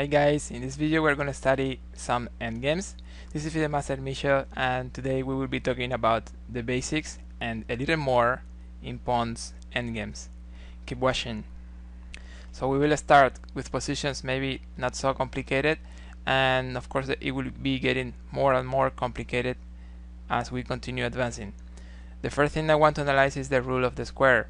Hey guys, in this video we're going to study some endgames. This is the Master Michel, and today we will be talking about the basics and a little more in Pawns Endgames. Keep watching. So we will start with positions maybe not so complicated, and of course it will be getting more and more complicated as we continue advancing. The first thing I want to analyze is the rule of the square,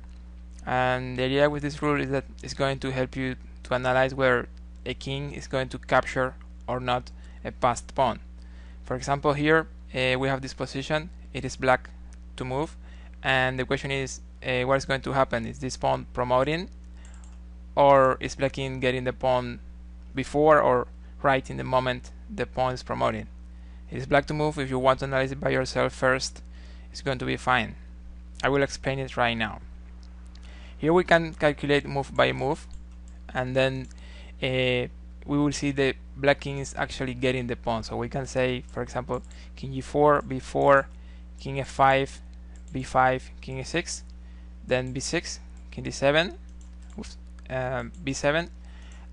and the idea with this rule is that it's going to help you to analyze whether a king is going to capture or not a passed pawn. For example, here we have this position. It is black to move, and the question is what is going to happen? Is this pawn promoting, or is black king getting the pawn before or right in the moment the pawn is promoting? It is black to move. If you want to analyze it by yourself first, it's going to be fine. I will explain it right now. Here we can calculate move by move, and then we will see the black king is actually getting the pawn. So we can say, for example, king g4, b4, king f5, b5, king e6, then b6, king d7, b7,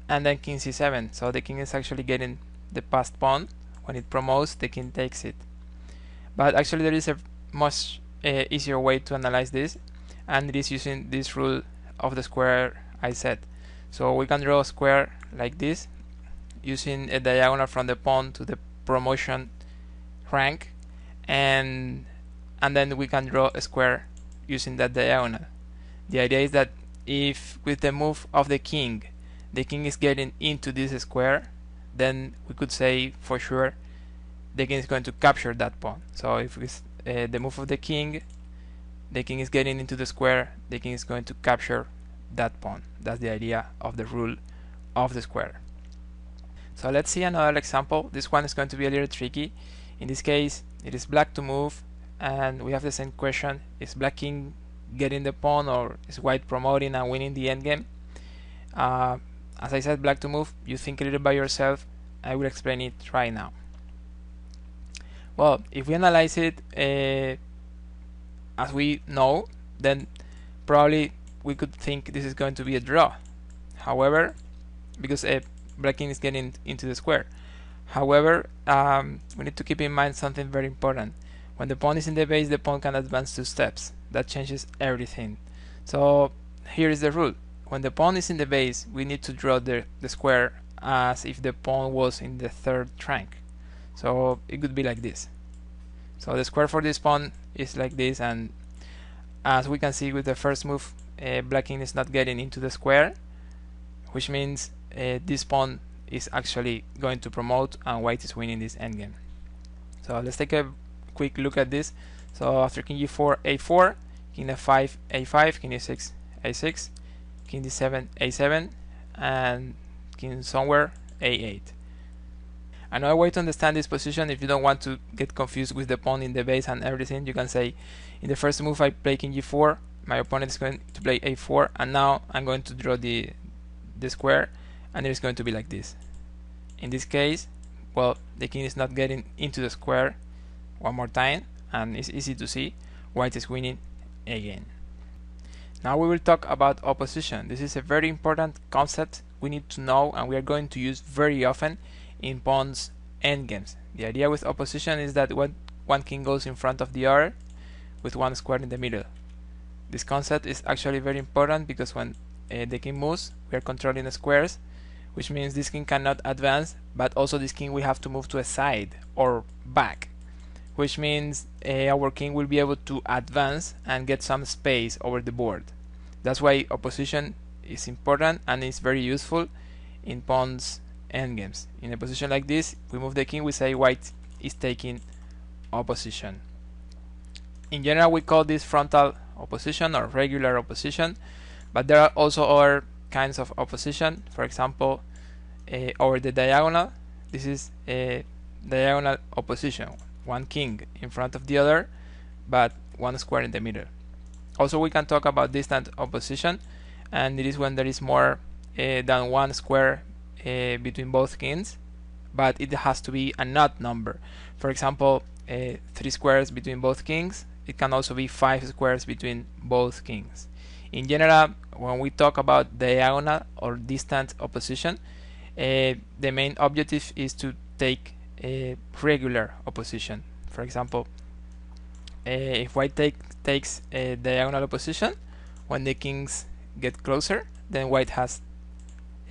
and then king c7. So the king is actually getting the passed pawn. When it promotes, the king takes it. But actually there is a much easier way to analyze this, and it is using this rule of the square I said. So we can draw a square like this using a diagonal from the pawn to the promotion rank, and then we can draw a square using that diagonal. The idea is that if with the move of the king is getting into this square, then we could say for sure the king is going to capture that pawn. So if it's the move of the king is getting into the square, the king is going to capture that pawn. That's the idea of the rule of the square. So let's see another example. This one is going to be a little tricky. In this case, it is black to move, and we have the same question: is black king getting the pawn, or is white promoting and winning the endgame? As I said, black to move. You think a little by yourself. I will explain it right now. Well, if we analyze it as we know, then probably we could think this is going to be a draw. However, because black king is getting into the square. However, we need to keep in mind something very important. When the pawn is in the base, the pawn can advance 2 steps. That changes everything. So here is the rule. When the pawn is in the base, we need to draw the square as if the pawn was in the 3rd rank. So it could be like this. So the square for this pawn is like this, and as we can see with the first move, black king is not getting into the square, which means this pawn is actually going to promote and white is winning this endgame. So let's take a quick look at this. So after king g4, a4, king f5, a5, king e6, a6, king d7, a7, and king somewhere, a8. Another way to understand this position, if you don't want to get confused with the pawn in the base and everything, you can say in the first move I play king g4, my opponent is going to play a4, and now I'm going to draw the square, and it is going to be like this. In this case, well, the king is not getting into the square one more time, and it's easy to see white is winning again. Now we will talk about opposition. This is a very important concept we need to know, and we are going to use very often in Pawns Endgames. The idea with opposition is that one king goes in front of the other with one square in the middle. This concept is actually very important because when the king moves, we are controlling the squares, which means this king cannot advance, but also this king will have to move to a side or back, which means our king will be able to advance and get some space over the board. That's why opposition is important and is very useful in Pawns Endgames. In a position like this, we move the king, we say white is taking opposition. In general, we call this frontal opposition or regular opposition, but there are also other kinds of opposition. For example, over the diagonal, this is a diagonal opposition. One king in front of the other, but one square in the middle. Also, we can talk about distant opposition, and it is when there is more than one square between both kings, but it has to be an odd number. For example, 3 squares between both kings. It can also be 5 squares between both kings. In general, when we talk about diagonal or distant opposition, The main objective is to take a regular opposition. For example, if white takes a diagonal opposition, when the kings get closer, then white has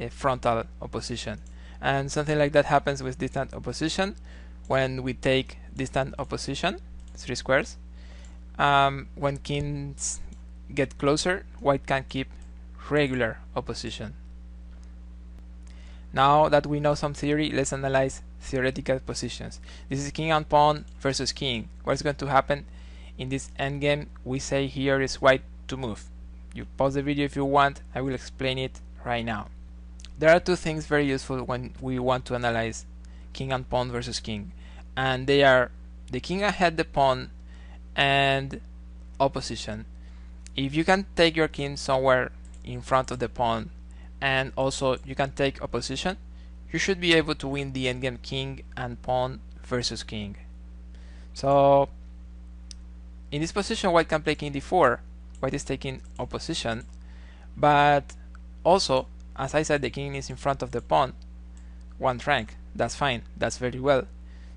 a frontal opposition. And something like that happens with distant opposition. When we take distant opposition, 3 squares, when kings get closer, white can keep regular opposition. Now that we know some theory, let's analyze theoretical positions. This is king and pawn versus king. What's going to happen in this endgame? We say here is white to move. You pause the video if you want, I will explain it right now. There are two things very useful when we want to analyze king and pawn versus king, and they are the king ahead the pawn and opposition. If you can take your king somewhere in front of the pawn and also you can take opposition, you should be able to win the endgame king and pawn versus king. So in this position white can play king d4, white is taking opposition, but also, as I said, the king is in front of the pawn, 1 rank. That's fine, that's very well.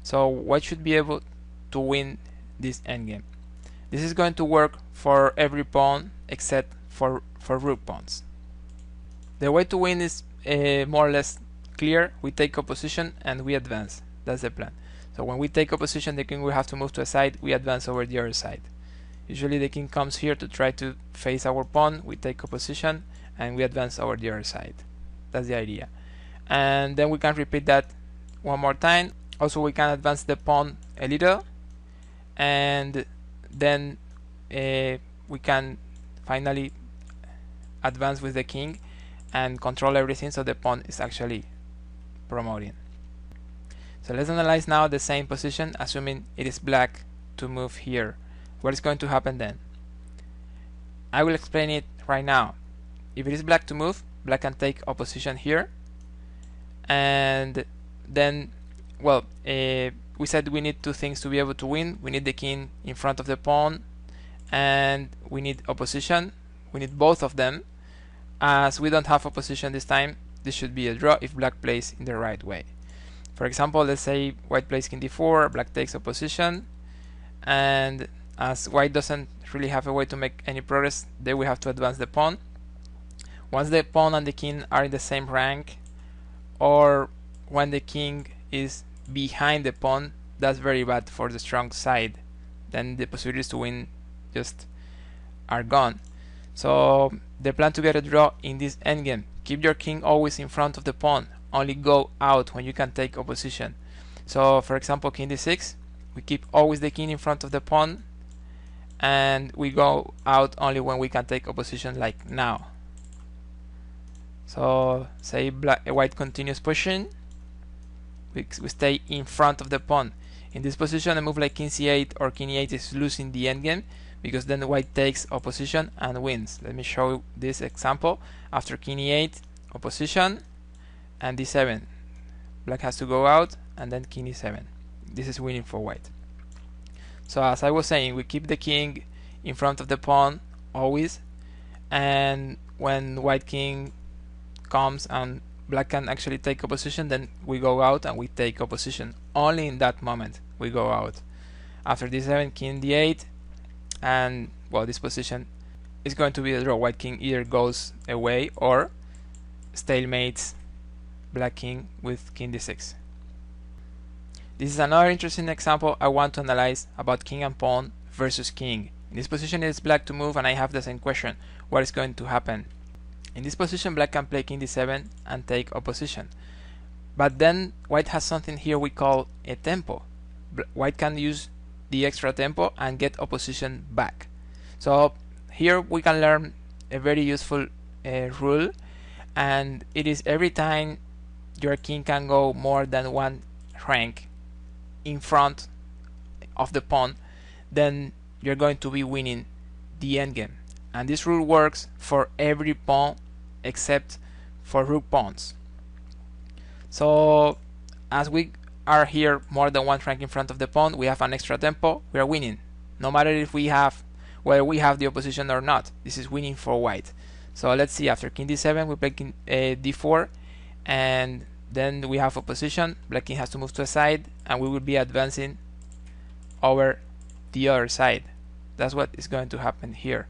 So white should be able to win this endgame. This is going to work for every pawn except for rook pawns. The way to win is more or less clear. We take opposition and we advance. That's the plan. So when we take opposition, the king will have to move to a side, we advance over the other side. Usually the king comes here to try to face our pawn, we take opposition and we advance over the other side. That's the idea. And then we can repeat that one more time. Also we can advance the pawn a little, and then we can finally advance with the king and control everything, so the pawn is actually promoting. So let's analyze now the same position, assuming it is black to move here. What is going to happen then? I will explain it right now. If it is black to move, black can take opposition here, and then, well, we said we need two things to be able to win. We need the king in front of the pawn, and we need opposition. We need both of them. As we don't have opposition this time, this should be a draw if black plays in the right way. For example, let's say white plays king d4, black takes opposition, and as white doesn't really have a way to make any progress, then we have to advance the pawn. Once the pawn and the king are in the same rank, or when the king is behind the pawn, that's very bad for the strong side. Then the possibilities to win just are gone. So the plan to get a draw in this endgame: keep your king always in front of the pawn, only go out when you can take opposition. So for example, king d6, we keep always the king in front of the pawn, and we go out only when we can take opposition, like now. So say white continues pushing, we stay in front of the pawn. In this position, a move like king c8 or king e8 is losing the endgame, because then white takes opposition and wins. Let me show you this example. After king e8, opposition, and d7. Black has to go out, and then king e7. This is winning for white. So as I was saying, we keep the king in front of the pawn always, and when white king comes and black can actually take opposition, then we go out and we take opposition. Only in that moment we go out. After d7, king d8, and well, this position is going to be a draw. White king either goes away or stalemates black king with king d6. This is another interesting example I want to analyze about king and pawn versus king. In this position it is black to move, and I have the same question: what is going to happen? In this position black can play king d7 and take opposition, but then white has something here we call a tempo. White can use the extra tempo and get opposition back. So here we can learn a very useful rule, and it is every time your king can go more than 1 rank in front of the pawn, then you're going to be winning the endgame. And this rule works for every pawn except for rook pawns. So as we are here more than 1 rank in front of the pawn, we have an extra tempo, we are winning. No matter if we have whether we have the opposition or not, this is winning for white. So let's see, after king d7 we play king d4, and then we have opposition. Black king has to move to a side, and we will be advancing over the other side. That's what is going to happen here.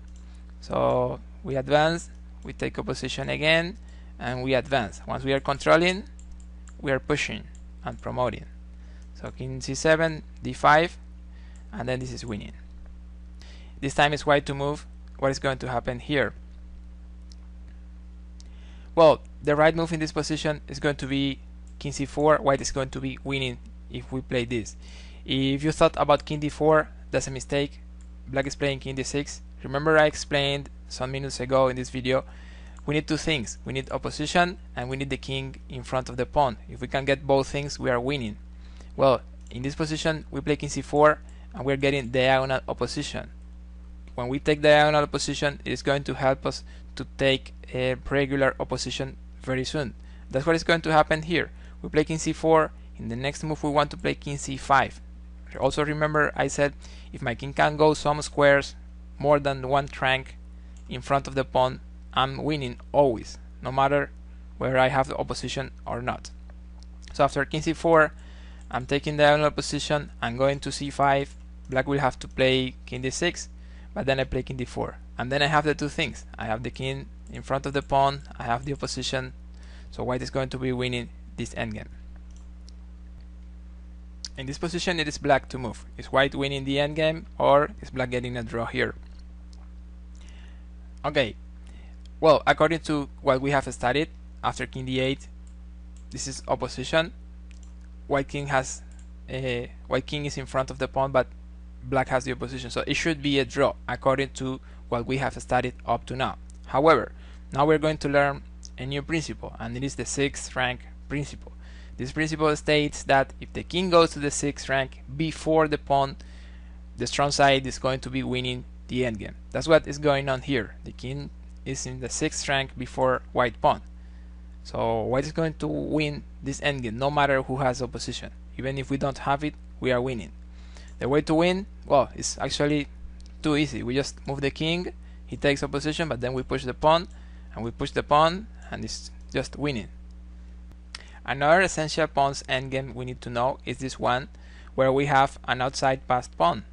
So we advance, we take opposition again, and we advance. Once we are controlling, we are pushing and promoting. So king c7, d5, and then this is winning. This time it's white to move. What is going to happen here? Well, the right move in this position is going to be king c4. White is going to be winning if we play this. If you thought about king d4, that's a mistake. Black is playing king d6. Remember I explained some minutes ago in this video, we need two things. We need opposition and we need the king in front of the pawn. If we can get both things, we are winning. Well, in this position we play king c4 and we're getting diagonal opposition. When we take diagonal opposition, it is going to help us to take a regular opposition very soon. That's what is going to happen here. We play king c4. In the next move we want to play king c5. Also remember I said if my king can go some squares more than one rank in front of the pawn, I'm winning always, no matter whether I have the opposition or not. So after king c4, I'm taking diagonal position, I'm going to c5. Black will have to play king d6, but then I play king d4, and then I have the two things. I have the king in front of the pawn, I have the opposition, so white is going to be winning this endgame. In this position it is black to move. Is white winning the endgame or is black getting a draw here? Okay, well, according to what we have studied, after king d8, this is opposition. White king is in front of the pawn, but black has the opposition, so it should be a draw according to what we have studied up to now. However, now we're going to learn a new principle, and it is the 6th rank principle. This principle states that if the king goes to the 6th rank before the pawn, the strong side is going to be winning the endgame. That's what is going on here. The king is in the 6th rank before white pawn. So white is going to win this endgame no matter who has opposition. Even if we don't have it, we are winning. The way to win, well, it's actually too easy. We just move the king, he takes opposition, but then we push the pawn, and we push the pawn, and it's just winning. Another essential Pawns endgame we need to know is this one, where we have an outside passed pawn.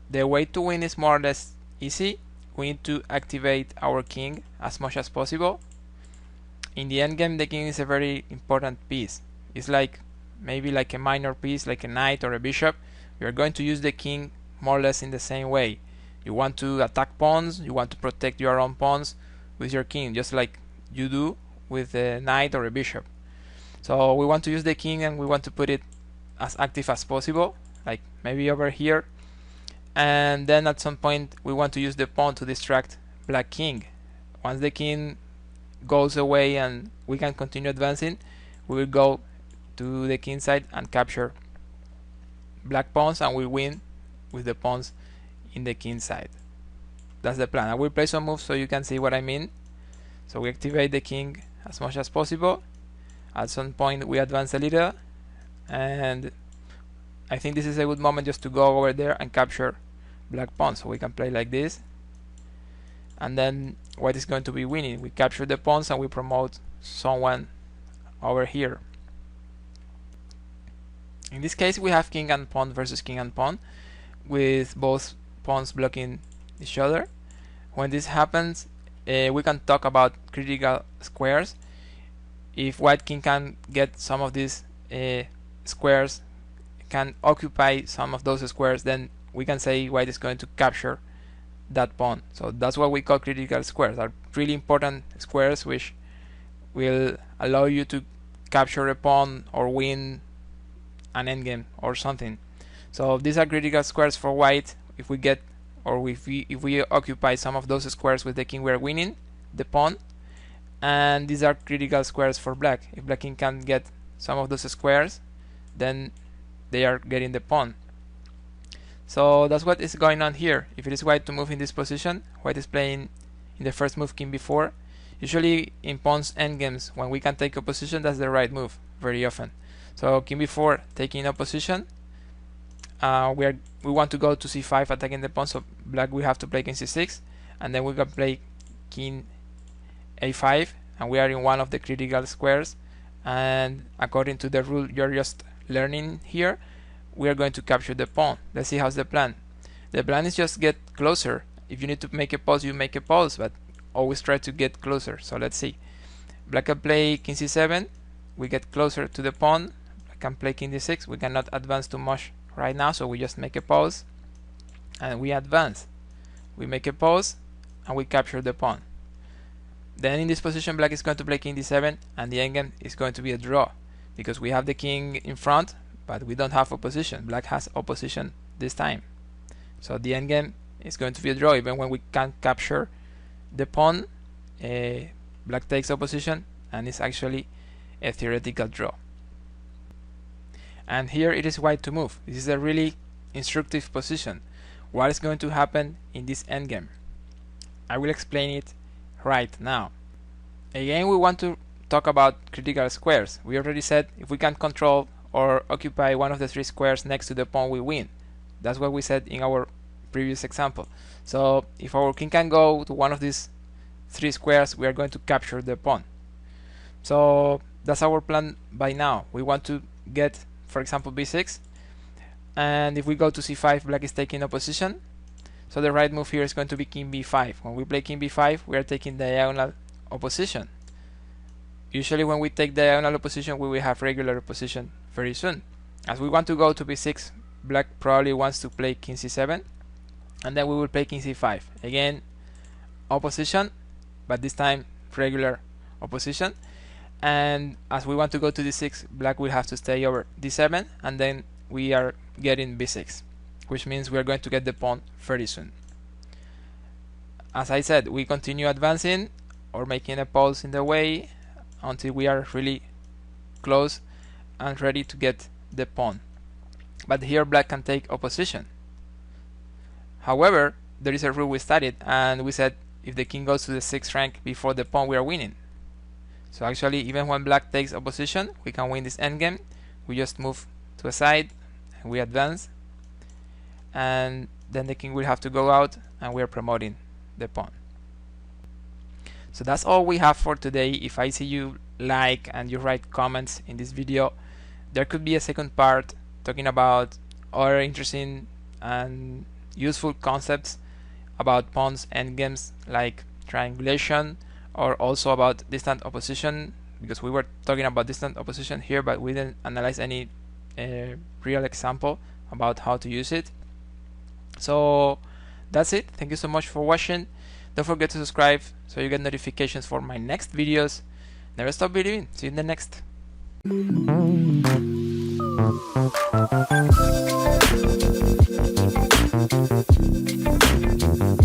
The way to win is more or less easy. We need to activate our king as much as possible. In the endgame, the king is a very important piece. It's like maybe like a minor piece, like a knight or a bishop. You're going to use the king more or less in the same way. You want to attack pawns, you want to protect your own pawns with your king, just like you do with a knight or a bishop. So we want to use the king and we want to put it as active as possible, like maybe over here. And then at some point we want to use the pawn to distract black king. Once the king goes away and we can continue advancing, we will go to the king side and capture black pawns, and we win with the pawns in the king side. That's the plan. I will play some moves so you can see what I mean. So we activate the king as much as possible. At some point we advance a little, and I think this is a good moment just to go over there and capture black pawn. So we can play like this, and then white is going to be winning. We capture the pawns and we promote someone over here. In this case we have king and pawn versus king and pawn, with both pawns blocking each other. When this happens, we can talk about critical squares. If white king can get some of these squares, can occupy some of those squares, then we can say white is going to capture that pawn. So that's what we call critical squares. Are really important squares which will allow you to capture a pawn or win an endgame or something. So these are critical squares for white. If we get, or if we occupy some of those squares with the king, we are winning the pawn. And these are critical squares for black. If black king can get some of those squares, then they are getting the pawn. So that's what is going on here. If it is white to move in this position, white is playing in the first move king b4. Usually in pawns endgames, when we can take a position, that's the right move very often. So king b4 taking a position. We want to go to c5 attacking the pawn, so black will have to play king c6, and then we can play king a5, and we are in one of the critical squares, and according to the rule you're just learning here, we are going to capture the pawn. Let's see how's the plan. The plan is just get closer. If you need to make a pause, you make a pause, but always try to get closer. So let's see. Black can play king c7. We get closer to the pawn. Black can play king d6. We cannot advance too much right now, so we just make a pause and we advance. We make a pause and we capture the pawn. Then in this position, black is going to play king d7, and the endgame is going to be a draw because we have the king in front, but we don't have opposition. Black has opposition this time, so the endgame is going to be a draw. Even when we can't capture the pawn, black takes opposition, and it's actually a theoretical draw. And here it is white to move. This is a really instructive position. What is going to happen in this endgame? I will explain it right now. Again, we want to talk about critical squares. We already said if we can control or occupy one of the three squares next to the pawn, we win. That's what we said in our previous example. So if our king can go to one of these three squares, we are going to capture the pawn. So that's our plan by now. We want to get, for example, b6, and if we go to c5, black is taking opposition. So the right move here is going to be king b5. When we play king b5, we are taking diagonal opposition. Usually when we take diagonal opposition, we will have regular opposition very soon. As we want to go to b6, black probably wants to play king c7, and then we will play king c5. Again, opposition, but this time regular opposition. And as we want to go to d6, black will have to stay over d7, and then we are getting b6, which means we are going to get the pawn very soon. As I said, we continue advancing or making a pause in the way until we are really close and ready to get the pawn. But here black can take opposition. However, there is a rule we studied, and we said if the king goes to the 6th rank before the pawn, we are winning. So actually, even when black takes opposition, we can win this endgame. We just move to a side, and we advance, and then the king will have to go out, and we are promoting the pawn. So that's all we have for today. If I see you like and you write comments in this video, there could be a second part talking about other interesting and useful concepts about pawns endgames like triangulation, or also about distant opposition, because we were talking about distant opposition here, but we didn't analyze any real example about how to use it. So that's it. Thank you so much for watching. Don't forget to subscribe so you get notifications for my next videos. Never stop believing. See you in the next.